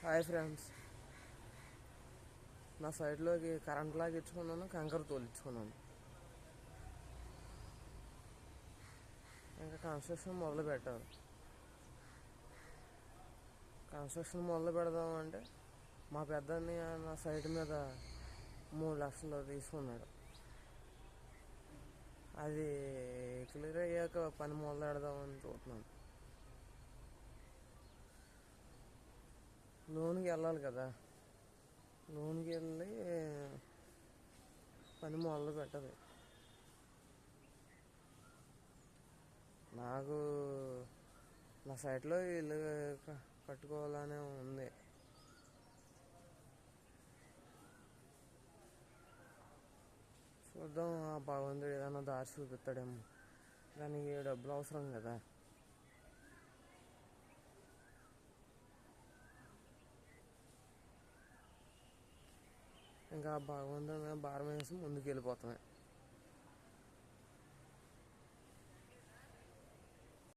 Hi friends, నా సైడ్లోకి current లాగించుకున్నాను, కంకర తోలించుకున్నాను. ఇంకా కన్స్ట్రక్షన్ మొదలు పెట్టాలి. కన్స్ట్రక్షన్ మొదలు పెడదామంటే మా పెద్దని నా సైట్ మీద 3 లక్షలు తీసుకున్నాడు. అది క్లియర్ అయ్యాక పని మొదలు పెడదామని చూస్తున్నాను. లోన్కి వెళ్ళాలి కదా, లోన్కి వెళ్ళి పని మొదలు పెట్టాలి. నాకు నా సైట్లో ఇల్లు కట్టుకోవాలనే ఉంది. చూద్దాం, ఆ భగవంతుడు ఏదైనా దారి చూపిస్తాడేమో. దానికి డబ్బులు అవసరం కదా. ఇంకా భగవంతుడి మీద భారం వేసి ముందుకు వెళ్ళిపోతామే.